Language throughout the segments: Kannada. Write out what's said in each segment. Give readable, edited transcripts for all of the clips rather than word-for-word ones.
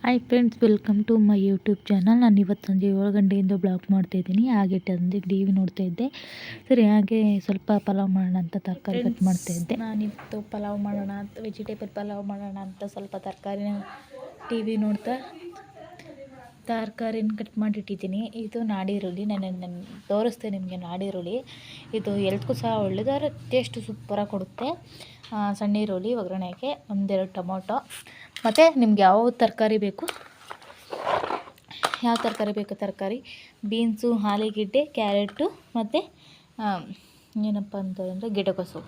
Hi friends, welcome to my YouTube channel. ನಾನು ಇವತ್ತು ಸಂಜೆ 7 ಗಂಟೆಯಿಂದ ಬ್ಲಾಗ್ ಮಾಡ್ತಾಯಿದ್ದೀನಿ. ಹಾಗೆ ತಂದೆ ಟಿ ವಿ ನೋಡ್ತಾ ಇದ್ದೆ. ಸರಿ, ಹಾಗೆ ಸ್ವಲ್ಪ ಪಲಾವ್ ಮಾಡೋಣ ಅಂತ ತರಕಾರಿ ಕಟ್ ಮಾಡ್ತಾಯಿದ್ದೆ. ನಾನಿತ್ತು ಪಲಾವ್ ಮಾಡೋಣ ಅಂತ, ವೆಜಿಟೇಬಲ್ ಪಲಾವ್ ಮಾಡೋಣ ಅಂತ ಸ್ವಲ್ಪ ತರಕಾರಿನ ಟಿ ವಿ ನೋಡ್ತಾ ತರಕಾರಿನ ಕಟ್ ಮಾಡಿಟ್ಟಿದ್ದೀನಿ. ಇದು ನಾಡಿರುಳ್ಳಿ, ನಾನು ತೋರಿಸ್ತೆ ನಿಮಗೆ. ನಾಡಿರುಳ್ಳಿ ಇದು ಎಲ್ತ್ಗೂ ಸಹ ಒಳ್ಳೆಯದು, ಆದರೆ ಟೇಸ್ಟ್ ಸೂಪರಾಗಿ ಕೊಡುತ್ತೆ. ಸಣ್ಣ ಈರುಳ್ಳಿ ಒಗ್ಗರಣೆಗೆ, ಒಂದೆರಡು ಟೊಮೊಟೊ, ಮತ್ತು ನಿಮ್ಗೆ ಯಾವ ತರಕಾರಿ ಬೇಕು, ತರಕಾರಿ ಬೀನ್ಸು, ಆಲೂಗೆಡ್ಡೆ, ಕ್ಯಾರೆಟು, ಮತ್ತು ಏನಪ್ಪ ಅಂತಂದರೆ ಗೆಡ್ಡೆಕೋಸು,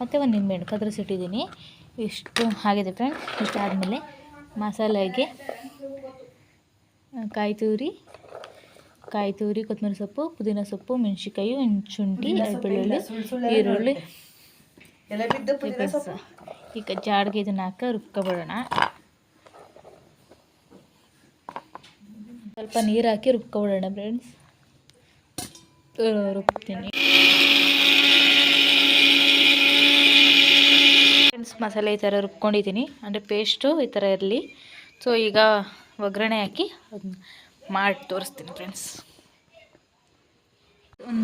ಮತ್ತು ಒಂದು ನಿಂಬೆಹಣ್ಣು ಕತ್ತರಿಸಿಟ್ಟಿದ್ದೀನಿ. ಇಷ್ಟು ಆಗಿದೆ ಫ್ರೆಂಡ್ಸ್. ಇಷ್ಟಾದಮೇಲೆ ಮಸಾಲೆಗೆ ಕಾಯಿ ತುರಿ, ಕೊತ್ತಂಬರಿ ಸೊಪ್ಪು, ಪುದೀನ ಸೊಪ್ಪು, ಮೆಣಸಿನ್ಕಾಯಿ, ಶುಂಠಿ, ಬೆಳ್ಳುಳ್ಳಿ, ಈರುಳ್ಳಿ, ಈಗ ಜಾಡಿಗೆ ಇದನ್ನು ಹಾಕಿ ರುಬ್ಕೊಬಿಡೋಣ. ಸ್ವಲ್ಪ ನೀರು ಹಾಕಿ ರುಬ್ಕೊಬಿಡೋಣ ಫ್ರೆಂಡ್ಸ್. ರುಬ್ತೀನಿ ಫ್ರೆಂಡ್ಸ್. ಮಸಾಲೆ ಈ ಥರ ರುಬ್ಕೊಂಡಿದ್ದೀನಿ, ಅಂದರೆ ಪೇಸ್ಟು ಈ ಥರ ಇರಲಿ. ಸೊ ಈಗ ಒಗ್ಗರಣೆ ಹಾಕಿ ಮಾಡಿ ತೋರಿಸ್ತೀನಿ ಫ್ರೆಂಡ್ಸ್.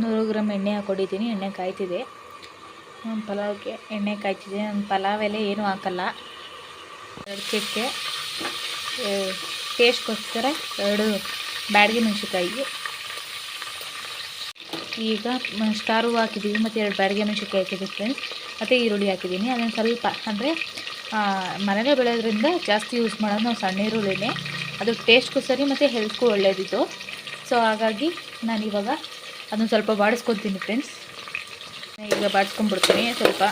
100 ಗ್ರಾಮ್ ಎಣ್ಣೆ ಹಾಕ್ಕೊಂಡಿದ್ದೀನಿ. ಎಣ್ಣೆ ಕಾಯ್ತಿದೆ. ಪಲಾವ್ಗೆ ಎಣ್ಣೆ ಕಾಯ್ತಿದೆ. ನಾನು ಪಲಾವ್ ಎಲೆ ಏನೂ ಹಾಕಲ್ಲ. 2 ಚಕ್ಕೆ, ಟೇಸ್ಟ್ಗೋಸ್ಕರ 2 ಬ್ಯಾಡಗಿ ಮೆಣಸಿನ್ಕಾಯಿ, ಈಗ ಸ್ಟಾರ್ ಹೂವು ಹಾಕಿದ್ದೀವಿ, ಮತ್ತು 2 ಬ್ಯಾಡಗಿ ಮೆಣಸಿನ್ಕಾಯಿ ಹಾಕಿದ್ದೀವಿ ಫ್ರೆಂಡ್ಸ್. ಮತ್ತು ಈರುಳ್ಳಿ ಹಾಕಿದ್ದೀನಿ. ಅದನ್ನು ಸ್ವಲ್ಪ, ಅಂದರೆ ಮನೆಯಲ್ಲೇ ಬೆಳೆಯೋದ್ರಿಂದ ಜಾಸ್ತಿ ಯೂಸ್ ಮಾಡೋದು ನಾವು ಸಣ್ಣ ಈರುಳ್ಳಿನೇ. ಅದು ಟೇಸ್ಟ್ಗೂ ಸರಿ ಮತ್ತು ಹೆಲ್ತ್ಗೂ ಒಳ್ಳೆಯದಿತ್ತು. ಸೊ ಹಾಗಾಗಿ ನಾನಿವಾಗ ಅದನ್ನು ಸ್ವಲ್ಪ ಬಾಡಿಸ್ಕೊತೀನಿ ಫ್ರೆಂಡ್ಸ್. ಈಗ ಬಾಡಿಸ್ಕೊಂಡ್ಬಿಡ್ತೀನಿ ಸ್ವಲ್ಪ.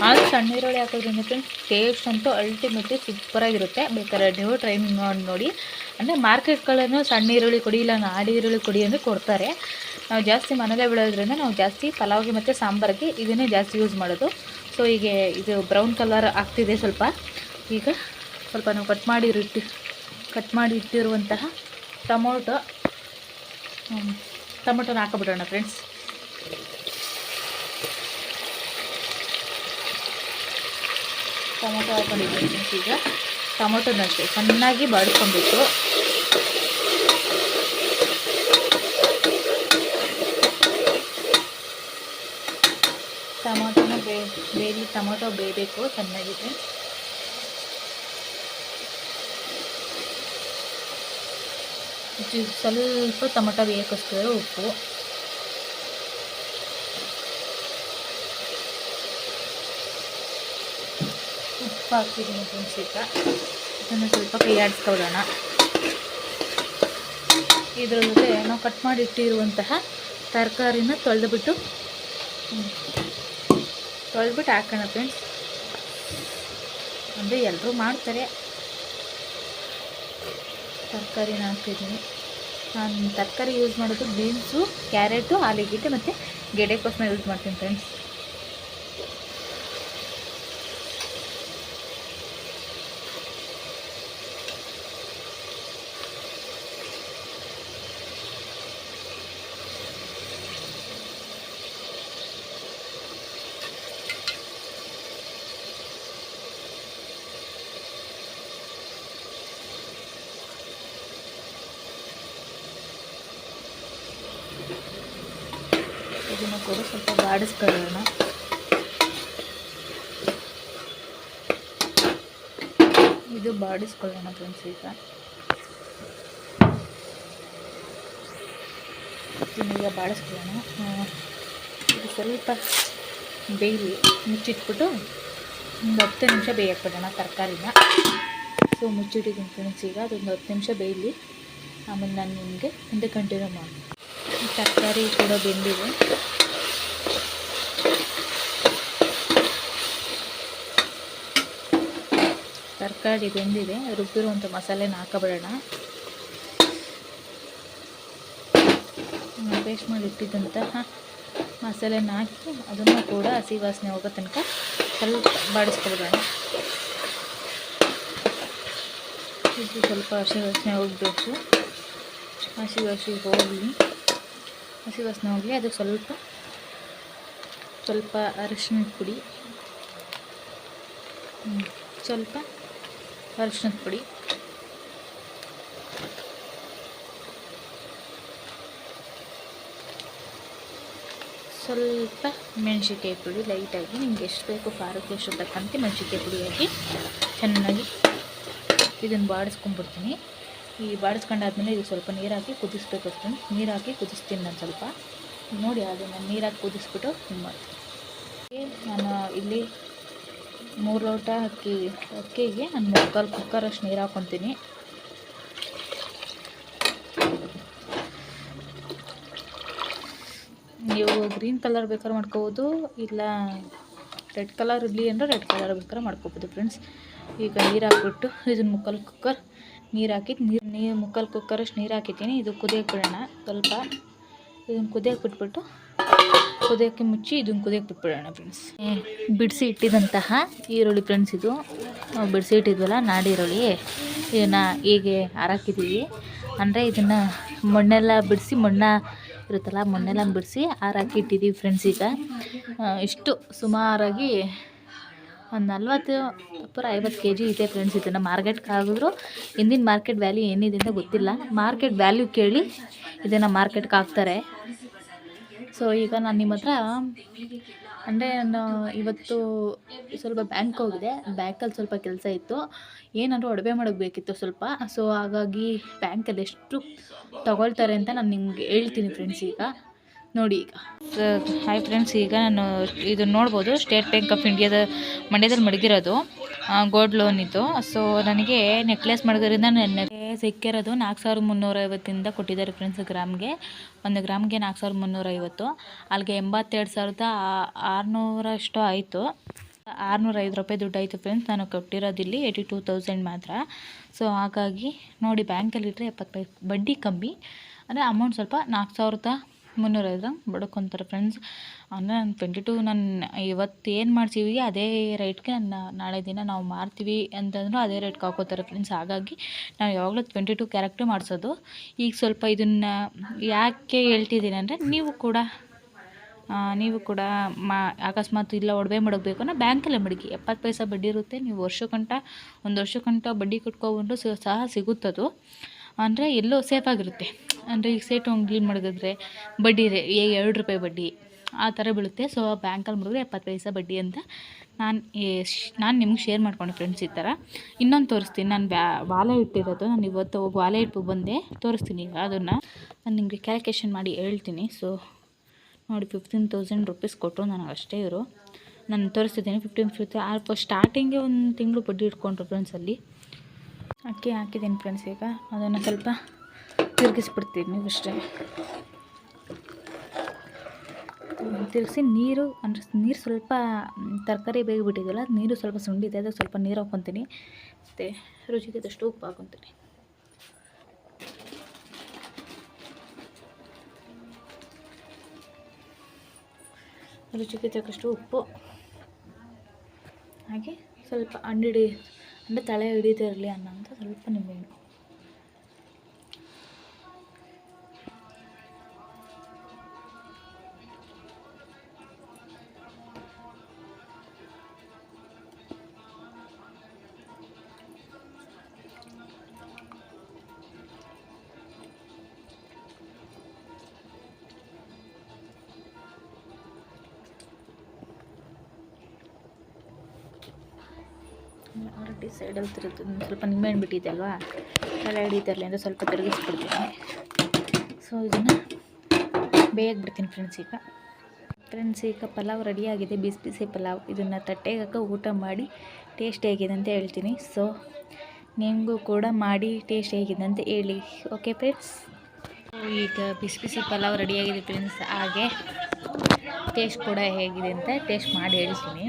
ಆಗ ಸಣ್ಣ ಈರುಳ್ಳಿ ಹಾಕೋದ್ರಿಂದ ಫ್ರೆಂಡ್ಸ್ ಟೇಸ್ಟ್ ಅಂತೂ ಅಲ್ಟಿಮೇಟ್ಲಿ ಸೂಪರಾಗಿರುತ್ತೆ. ಬೇಕಾದ್ರೆ ನೀವು ಟ್ರೈ ನೋಡಿ. ಅಂದರೆ ಮಾರ್ಕೆಟ್ಗಳನ್ನು ಸಣ್ಣ ಈರುಳ್ಳಿ ಕೊಡಿ, ಇಲ್ಲ ನಾಡಿ ಈರುಳ್ಳಿ ಕೊಡಿ ಅಂದರೆ ಕೊಡ್ತಾರೆ. ನಾವು ಜಾಸ್ತಿ ಮನೇಲೇ ಬೆಳೆಯೋದ್ರಿಂದ ನಾವು ಜಾಸ್ತಿ ಪಲಾವ್ಗೆ ಮತ್ತು ಸಾಂಬಾರಿಗೆ ಇದನ್ನೇ ಜಾಸ್ತಿ ಯೂಸ್ ಮಾಡೋದು. ಸೊ ಹೀಗೆ ಇದು ಬ್ರೌನ್ ಕಲರ್ ಆಗ್ತಿದೆ ಸ್ವಲ್ಪ. ಈಗ ಸ್ವಲ್ಪ ನಾವು ಕಟ್ ಮಾಡಿ ಇಟ್ಟಿರುವಂತಹ ಟೊಮೊಟೊನ ಹಾಕಿಬಿಡೋಣ ಫ್ರೆಂಡ್ಸ್. ಟೊಮೊಟೊ ಹಾಕೊಂಡಿದ್ದೀನಿ ಫ್ರೆಂಡ್ಸ್. ಈಗ ಟೊಮೊಟೊನ ಅಷ್ಟೇ ಚೆನ್ನಾಗಿ ಬಾಡಿಸ್ಕೊಬೇಕು. ಟೊಮೊಟೊ ಬೇಯಬೇಕು ಚೆನ್ನಾಗಿದೆ. ಸ್ವಲ್ಪ ಟೊಮೊಟೊ ಬೇಯೋಕ್ಕೋಸ್ಕರ ಉಪ್ಪು, ಹಾಕ್ತಿದ್ದೀನಿ ಫ್ರೆಂಡ್ಸ್. ಈಗ ಇದನ್ನು ಸ್ವಲ್ಪ ಕೈ ಆಡಿಸ್ಕೊಳ್ಳೋಣ. ಇದರ ಜೊತೆ ನಾವು ಕಟ್ ಮಾಡಿ ಇಟ್ಟಿರುವಂತಹ ತರಕಾರಿನ ತೊಳೆದ್ಬಿಟ್ಟು ಹಾಕೋಣ ಫ್ರೆಂಡ್ಸ್. ಅಂದರೆ ಎಲ್ಲರೂ ಮಾಡ್ತಾರೆ. ತರಕಾರಿನ ಹಾಕ್ತಿದ್ದೀನಿ. ನಾನು ತರಕಾರಿ ಯೂಸ್ ಮಾಡೋದು ಬೀನ್ಸು, ಕ್ಯಾರೆಟು, ಆಲೂಗೆಡ್ಡೆ ಮತ್ತು ಗೆಡ್ಡೆಕೋಸನ್ನ ಯೂಸ್ ಮಾಡ್ತೀನಿ ಫ್ರೆಂಡ್ಸ್. ಇದನ್ನು ಕೂಡ ಸ್ವಲ್ಪ ಬಾಡಿಸ್ಕೊಳ್ಳೋಣ. ಇದು ಬಾಡಿಸ್ಕೊಳ್ಳೋಣ ಫ್ರೆಂಡ್ಸ್. ಈಗ ಬಾಡಿಸ್ಕೊಳ್ಳೋಣ. ಇದು ಸ್ವಲ್ಪ ಬೇಯಲಿ, ಮುಚ್ಚಿಟ್ಬಿಟ್ಟು ಒಂದು 10 ನಿಮಿಷ ಬೇಯಕ್ಬಿಡೋಣ ತರಕಾರಿನ. ಸೊ ಮುಚ್ಚಿಟ್ಟಿದ್ದೀನಿ ಫ್ರೆಂಡ್ಸ್. ಈಗ ಅದೊಂದು 10 ನಿಮಿಷ ಬೇಯಲಿ, ಆಮೇಲೆ ನಾನು ನಿಮಗೆ ಮುಂದೆ ಕಂಟಿನ್ಯೂ ಮಾಡಿ. ತರಕಾರಿ ಕೂಡ ಬೆಂದಿದೆ. ತರಕಾರಿ ಬೆಂದಿದೆ. ರುಬ್ಬಿರುವಂಥ ಮಸಾಲೆನ ಹಾಕಬಿಡೋಣ. ಪೇಸ್ಟ್ ಮಾಡಿ ಇಟ್ಟಿದ್ದಂತಹ ಮಸಾಲೆನ ಹಾಕಿ ಅದನ್ನು ಕೂಡ ಹಸಿ ವಾಸನೆ ಹೋಗೋ ತನಕ ಸ್ವಲ್ಪ ಬಾಡಿಸ್ಕೊಬಿಡೋಣ. ಇದು ಸ್ವಲ್ಪ ಹಸಿ ವಾಸನೆ ಹೋಗಬೇಕು. ಹಸಿ ಹೋಗಲಿ, ಹಸಿ ವಾಸನೆ ಹೋಗಲಿ. ಅದಕ್ಕೆ ಸ್ವಲ್ಪ ಅರಿಶಿಣದ ಪುಡಿ, ಸ್ವಲ್ಪ ಅರಿಶಿಣದ ಪುಡಿ, ಸ್ವಲ್ಪ ಮೆಣಸಿನ್ಕಾಯಿ ಪುಡಿ ಲೈಟಾಗಿ, ನಿಮ್ಗೆ ಎಷ್ಟು ಬೇಕು ಖಾರಕ್ಕೆ ಎಷ್ಟು ತಕ್ಕಂತೆ ಮೆಣಸಿನ್ಕಾಯಿ ಪುಡಿ ಹಾಕಿ ಚೆನ್ನಾಗಿ ಇದನ್ನು ಬಾಡಿಸ್ಕೊಂಡ್ಬಿಡ್ತೀನಿ. ಈ ಬಾಡಿಸ್ಕೊಂಡಾದ್ಮೇಲೆ ಇದು ಸ್ವಲ್ಪ ನೀರು ಹಾಕಿ ಕುದಿಸ್ಬೇಕು. ನೀರು ಹಾಕಿ ಕುದಿಸ್ತೀನಿ ನಾನು ಸ್ವಲ್ಪ. ನೋಡಿ ಅದನ್ನು ನೀರು ಹಾಕಿ ಕುದಿಸ್ಬಿಟ್ಟು ಇದು ಮಾಡ್ತೀನಿ. ನಾನು ಇಲ್ಲಿ 3 ಲೋಟ ಅಕ್ಕಿಗೆ ನಾನು 3/4 ಕುಕ್ಕರಷ್ಟು ನೀರು ಹಾಕ್ಕೊತೀನಿ. ನೀವು ಗ್ರೀನ್ ಕಲರ್ ಬೇಕಾದ್ರೆ ಮಾಡ್ಕೋಬೋದು, ಇಲ್ಲ ರೆಡ್ ಕಲರ್ ಇರಲಿ ಅಂದರೆ ರೆಡ್ ಕಲರ್ ಬೇಕಾದ್ರೆ ಮಾಡ್ಕೋಬೋದು ಫ್ರೆಂಡ್ಸ್. ಈಗ ನೀರು ಹಾಕ್ಬಿಟ್ಟು ಇದನ್ನು 3/4 ಕುಕ್ಕರ್ ನೀರು ಹಾಕಿ, ನೀರು 3/4 ಕುಕ್ಕರಷ್ಟು ನೀರು ಹಾಕಿದ್ದೀನಿ. ಇದು ಕುದಿಯೋಕೆ ಬಿಡೋಣ ಸ್ವಲ್ಪ. ಇದನ್ನು ಕುದಿಯೋಕೆ ಬಿಟ್ಬಿಟ್ಟು ಕುದಿಯೋಕ್ಕೆ ಮುಚ್ಚಿ ಇದನ್ನು ಕುದಿಯೋಕೆ ಬಿಟ್ಬಿಡೋಣ ಫ್ರೆಂಡ್ಸ್. ಬಿಡಿಸಿ ಇಟ್ಟಿದ್ದಂತಹ ಈರುಳ್ಳಿ ಫ್ರೆಂಡ್ಸ್, ಇದು ನಾವು ಬಿಡಿಸಿ ಇಟ್ಟಿದ್ವಲ್ಲ ನಾಡಿ ಈರುಳ್ಳಿ, ಇದನ್ನು ಹೀಗೆ ಹಾರಾಕಿದ್ದೀವಿ. ಅಂದರೆ ಇದನ್ನು ಮಣ್ಣೆಲ್ಲ ಬಿಡಿಸಿ, ಇರುತ್ತಲ್ಲ ಮಣ್ಣೆಲ್ಲ ಬಿಡಿಸಿ ಹಾರಾಕಿ ಇಟ್ಟಿದ್ದೀವಿ ಫ್ರೆಂಡ್ಸ್. ಈಗ ಇಷ್ಟು ಸುಮಾರಾಗಿ ಒಂದು 40-50 kg ಇದೆ ಫ್ರೆಂಡ್ಸ್. ಇದನ್ನು ಮಾರ್ಕೆಟ್ಗೆ ಹಾಕಿದ್ರು ಇಂದಿನ ಮಾರ್ಕೆಟ್ ವ್ಯಾಲ್ಯೂ ಏನಿದೆ ಅಂತ ಗೊತ್ತಿಲ್ಲ. ಮಾರ್ಕೆಟ್ ವ್ಯಾಲ್ಯೂ ಕೇಳಿ ಇದನ್ನು ಮಾರ್ಕೆಟ್ಗೆ ಹಾಕ್ತಾರೆ. ಸೊ ಈಗ ನಾನು ನಿಮ್ಮ ಹತ್ರ ಅಂದರೆ ನಾನು ಇವತ್ತು ಸ್ವಲ್ಪ ಬ್ಯಾಂಕ್ ಹೋಗಿದೆ. ಬ್ಯಾಂಕಲ್ಲಿ ಸ್ವಲ್ಪ ಕೆಲಸ ಇತ್ತು, ಏನಾದರೂ ಒಡವೆ ಮಾಡೋಕ್ಕೆ ಬೇಕಿತ್ತು ಸ್ವಲ್ಪ. ಸೊ ಹಾಗಾಗಿ ಬ್ಯಾಂಕಲ್ಲಿ ಎಷ್ಟು ತಗೊಳ್ತಾರೆ ಅಂತ ನಾನು ನಿಮ್ಗೆ ಹೇಳ್ತೀನಿ ಫ್ರೆಂಡ್ಸ್. ಈಗ ನೋಡಿ, ಈಗ ಹಾಯ್ ಫ್ರೆಂಡ್ಸ್, ಈಗ ನಾನು ಇದನ್ನು ನೋಡ್ಬೋದು, ಸ್ಟೇಟ್ ಬ್ಯಾಂಕ್ ಆಫ್ ಇಂಡಿಯಾದ ಮಂಡ್ಯದಲ್ಲಿ ಮಡಗಿರೋದು ಗೋಲ್ಡ್ ಲೋನ್ ಇದು. ಸೊ ನನಗೆ ನೆಕ್ಲೆಸ್ ಮಡಗೋದ್ರಿಂದ ನನಗೆ ಸಿಕ್ಕಿರೋದು 4350 ಕೊಟ್ಟಿದ್ದಾರೆ ಫ್ರೆಂಡ್ಸ್. ಗ್ರಾಮ್ಗೆ 1 ಗ್ರಾಮ್ಗೆ 4350, ಅಲ್ಲಿಗೆ 82,600 ಅಷ್ಟು ಆಯಿತು. 605 ರೂಪಾಯಿ ದುಡ್ಡು ಆಯಿತು ಫ್ರೆಂಡ್ಸ್. ನಾನು ಕೊಟ್ಟಿರೋದಿಲ್ಲಿ 82,000 ಮಾತ್ರ. ಸೊ ಹಾಗಾಗಿ ನೋಡಿ, ಬ್ಯಾಂಕಲ್ಲಿಟ್ಟರೆ 70 ಪೈಸೆ ಬಡ್ಡಿ ಕಮ್ಮಿ, ಅಂದರೆ ಅಮೌಂಟ್ ಸ್ವಲ್ಪ 4,305 ಬಡ್ಕೊತಾರೆ ಫ್ರೆಂಡ್ಸ್. ಅಂದರೆ ನಾನು 22 ನಾನು ಇವತ್ತು ಏನು ಮಾಡ್ತೀವಿ ಅದೇ ರೇಟ್ಗೆ ನಾಳೆ ದಿನ ನಾವು ಮಾರ್ತೀವಿ ಅಂತಂದರೂ ಅದೇ ರೇಟ್ಗೆ ಹಾಕೋತಾರೆ ಫ್ರೆಂಡ್ಸ್. ಹಾಗಾಗಿ ನಾವು ಯಾವಾಗಲೂ 22 ಕ್ಯಾರೆಕ್ಟ್ರ್ ಮಾಡಿಸೋದು. ಈಗ ಸ್ವಲ್ಪ ಇದನ್ನು ಯಾಕೆ ಹೇಳ್ತಿದ್ದೀನಿ ಅಂದರೆ, ನೀವು ಕೂಡ ಅಕಸ್ಮಾತ್ ಇಲ್ಲ ಒಡವೆ ಮಡಗಬೇಕು ಅನ್ನೋ ಬ್ಯಾಂಕಲ್ಲೇ ಮಡಗಿ. 70 ಪೈಸೆ ಬಡ್ಡಿ ಇರುತ್ತೆ. ನೀವು ಒಂದು ವರ್ಷಕ್ಕಂಟ ಬಡ್ಡಿ ಕಟ್ಕೊಬಂದು ಸಹ ಸಿಗುತ್ತದು. ಅಂದರೆ ಎಲ್ಲೋ ಸೇಫಾಗಿರುತ್ತೆ. ಅಂದರೆ ಈಗ ಸೇಟು ಅಂಗಡಿ ಮಡಗಿದ್ರೆ ಬಡ್ಡಿ 2 ರೂಪಾಯಿ ಬಡ್ಡಿ ಆ ಥರ ಬೀಳುತ್ತೆ. ಸೊ ಬ್ಯಾಂಕಲ್ಲಿ ಮಡಗಿದ್ರೆ 70 ಪೈಸೆ ಬಡ್ಡಿ ಅಂತ ನಾನು ನಿಮ್ಗೆ ಶೇರ್ ಮಾಡ್ಕೊಂಡೆ ಫ್ರೆಂಡ್ಸ್. ಈ ಥರ ಇನ್ನೊಂದು ತೋರಿಸ್ತೀನಿ. ನಾನು ವಾಲೆ ಇಟ್ಟಿರೋದು, ನಾನು ಇವತ್ತು ಹೋಗಿ ವಾಲೆ ಇಟ್ಟು ಬಂದೆ, ತೋರಿಸ್ತೀನಿ. ಈಗ ಅದನ್ನು ನಾನು ನಿಮಗೆ ಕ್ಯಾಲ್ಕುಲೇಷನ್ ಮಾಡಿ ಹೇಳ್ತೀನಿ. ಸೊ ನೋಡಿ, 15,000 ರೂಪೀಸ್ ಕೊಟ್ಟರು ನನಗೆ ಅಷ್ಟೇ ಇವರು. ನಾನು ತೋರಿಸ್ತಿದ್ದೀನಿ 15 ಸ್ಟಾರ್ಟಿಂಗೇ 1 ತಿಂಗಳು ಬಡ್ಡಿ ಇಟ್ಕೊಂಡ್ರು ಫ್ರೆಂಡ್ಸ್. ಅಲ್ಲಿ ಅಕ್ಕಿ ಹಾಕಿದ್ದೀನಿ ಫ್ರೆಂಡ್ಸ್. ಈಗ ಅದನ್ನು ಸ್ವಲ್ಪ ತಿರುಗಿಸ್ಬಿಡ್ತೀನಿ ಅಷ್ಟೇ. ತಿರುಗಿಸಿ ನೀರು ಸ್ವಲ್ಪ ತರಕಾರಿ ಬೇಗ ಬಿಟ್ಟಿದ್ದಲ್ಲ, ನೀರು ಸ್ವಲ್ಪ ಸುಂಡಿದೆ, ಅದು ಸ್ವಲ್ಪ ನೀರು ಹಾಕ್ಕೊತೀನಿ. ಮತ್ತು ರುಚಿಗೆ ತಕ್ಕಷ್ಟು ಉಪ್ಪು ಹಾಕ್ಕೊತೀನಿ. ರುಚಿಗೆ ತಕ್ಕಷ್ಟು ಉಪ್ಪು ಹಾಗೆ ಸ್ವಲ್ಪ ಅಂದರೆ ತಳೆ ಹಿಡಿತಾ ಇರಲಿ ಅನ್ನೋಂಥ ಸ್ವಲ್ಪ ನಿಂಬೆಹಣ್ಣು. ಆಲ್ರೆಡಿ ಸೈಡಲ್ಲಿ ಸ್ವಲ್ಪ ನಿಂಬೆಹಣ್ಣು ಬಿಟ್ಟಿದೆ ಅಲ್ವಾ, ತಲೆ ಹಿಡಿತಾರಲಿ ಅಂತ ಸ್ವಲ್ಪ ತಿರುಗಿಸ್ಬಿಡ್ತೀನಿ. ಸೊ ಇದನ್ನು ಬೇಯಕ್ಕೆ ಬಿಡ್ತೀನಿ ಫ್ರೆಂಡ್ಸ್. ಈಗ ಪಲಾವ್ ರೆಡಿಯಾಗಿದೆ, ಬಿಸಿ ಪಲಾವ್. ಇದನ್ನು ತಟ್ಟೆಗೆ ಹಾಕಿ ಊಟ ಮಾಡಿ ಟೇಸ್ಟ್ ಹೇಗಿದೆ ಅಂತ ಹೇಳ್ತೀನಿ. ಸೊ ನಿಮಗೂ ಕೂಡ ಮಾಡಿ ಟೇಸ್ಟ್ ಹೇಗಿದೆ ಅಂತ ಹೇಳಿ. ಓಕೆ ಫ್ರೆಂಡ್ಸ್, ಈಗ ಬಿಸಿ ಪಲಾವ್ ರೆಡಿಯಾಗಿದೆ ಫ್ರೆಂಡ್ಸ್. ಹಾಗೆ ಟೇಸ್ಟ್ ಕೂಡ ಹೇಗಿದೆ ಅಂತ ಟೇಸ್ಟ್ ಮಾಡಿ ಹೇಳ್ತೀನಿ.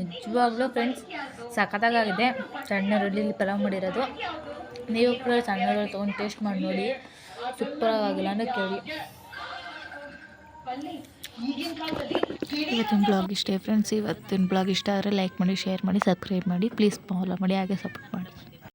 ನಿಜವಾಗ್ಲೂ ಫ್ರೆಂಡ್ಸ್ ಸಖತ್ತಾಗಿದೆ. ಸಣ್ಣ ಈರುಳ್ಳಿ ಪಲಾವ್ ಮಾಡಿರೋದು ನೀವು ಕೂಡ ಸಣ್ಣ ಈರುಳ್ಳಿ ತೊಗೊಂಡು ಟೇಸ್ಟ್ ಮಾಡಿ ನೋಡಿ, ಸೂಪರಾಗಿಲ್ಲ ಅಂದರೆ ಕೇಳಿ. ಇವತ್ತಿನ ಬ್ಲಾಗ್ ಇಷ್ಟೇ ಫ್ರೆಂಡ್ಸ್. ಇವತ್ತಿನ ಬ್ಲಾಗ್ ಇಷ್ಟ ಆದರೆ ಲೈಕ್ ಮಾಡಿ, ಶೇರ್ ಮಾಡಿ, ಸಬ್ಸ್ಕ್ರೈಬ್ ಮಾಡಿ, ಪ್ಲೀಸ್ ಫಾಲೋ ಮಾಡಿ, ಹಾಗೆ ಸಪೋರ್ಟ್ ಮಾಡಿ.